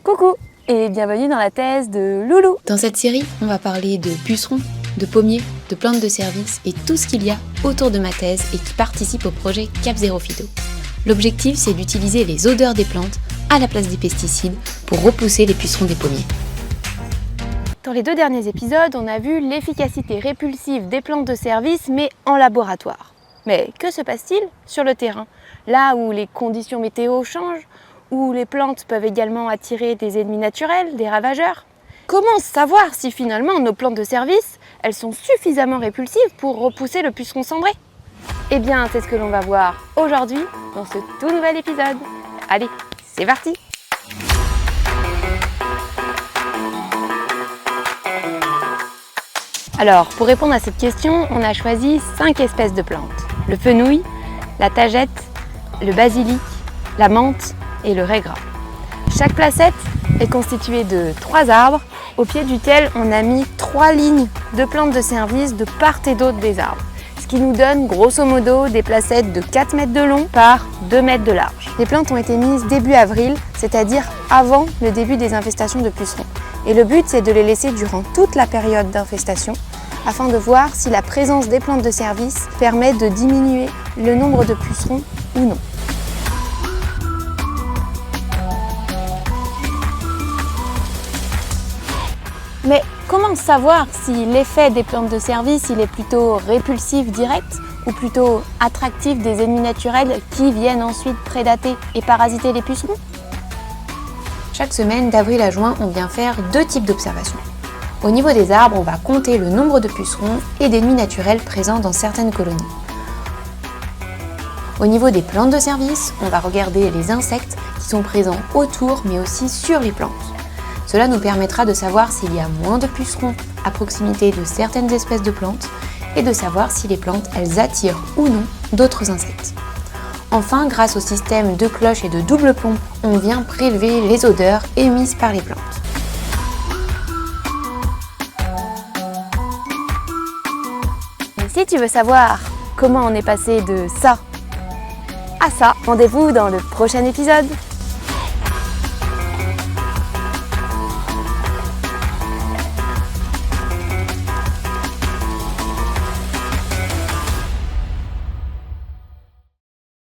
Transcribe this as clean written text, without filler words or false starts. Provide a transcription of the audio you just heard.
Coucou et bienvenue dans la thèse de Loulou. Dans cette série, on va parler de pucerons, de pommiers, de plantes de service et tout ce qu'il y a autour de ma thèse et qui participe au projet Cap Zéro Phyto. L'objectif, c'est d'utiliser les odeurs des plantes à la place des pesticides pour repousser les pucerons des pommiers. Dans les 2 derniers épisodes, on a vu l'efficacité répulsive des plantes de service, mais en laboratoire. Mais que se passe-t-il sur le terrain, là où les conditions météo changent, où les plantes peuvent également attirer des ennemis naturels, des ravageurs? Comment savoir si finalement nos plantes de service, elles sont suffisamment répulsives pour repousser le puceron cendré? Eh bien, c'est ce que l'on va voir aujourd'hui dans ce tout nouvel épisode. Allez, c'est parti! Alors, pour répondre à cette question, on a choisi 5 espèces de plantes. Le fenouil, la tagette, le basilic, la menthe et le raie gras. Chaque placette est constituée de 3 arbres, au pied duquel on a mis 3 lignes de plantes de service de part et d'autre des arbres. Ce qui nous donne grosso modo des placettes de 4 mètres de long par 2 mètres de large. Les plantes ont été mises début avril, c'est-à-dire avant le début des infestations de pucerons. Et le but, c'est de les laisser durant toute la période d'infestation afin de voir si la présence des plantes de service permet de diminuer le nombre de pucerons ou non. Mais comment savoir si l'effet des plantes de service il est plutôt répulsif direct ou plutôt attractif des ennemis naturels qui viennent ensuite prédater et parasiter les pucerons? Chaque semaine, d'avril à juin, on vient faire 2 types d'observations. Au niveau des arbres, on va compter le nombre de pucerons et d'ennemis naturels présents dans certaines colonies. Au niveau des plantes de service, on va regarder les insectes qui sont présents autour mais aussi sur les plantes. Cela nous permettra de savoir s'il y a moins de pucerons à proximité de certaines espèces de plantes et de savoir si les plantes, elles attirent ou non d'autres insectes. Enfin, grâce au système de cloche et de double pompe, on vient prélever les odeurs émises par les plantes. Et si tu veux savoir comment on est passé de ça à ça, rendez-vous dans le prochain épisode.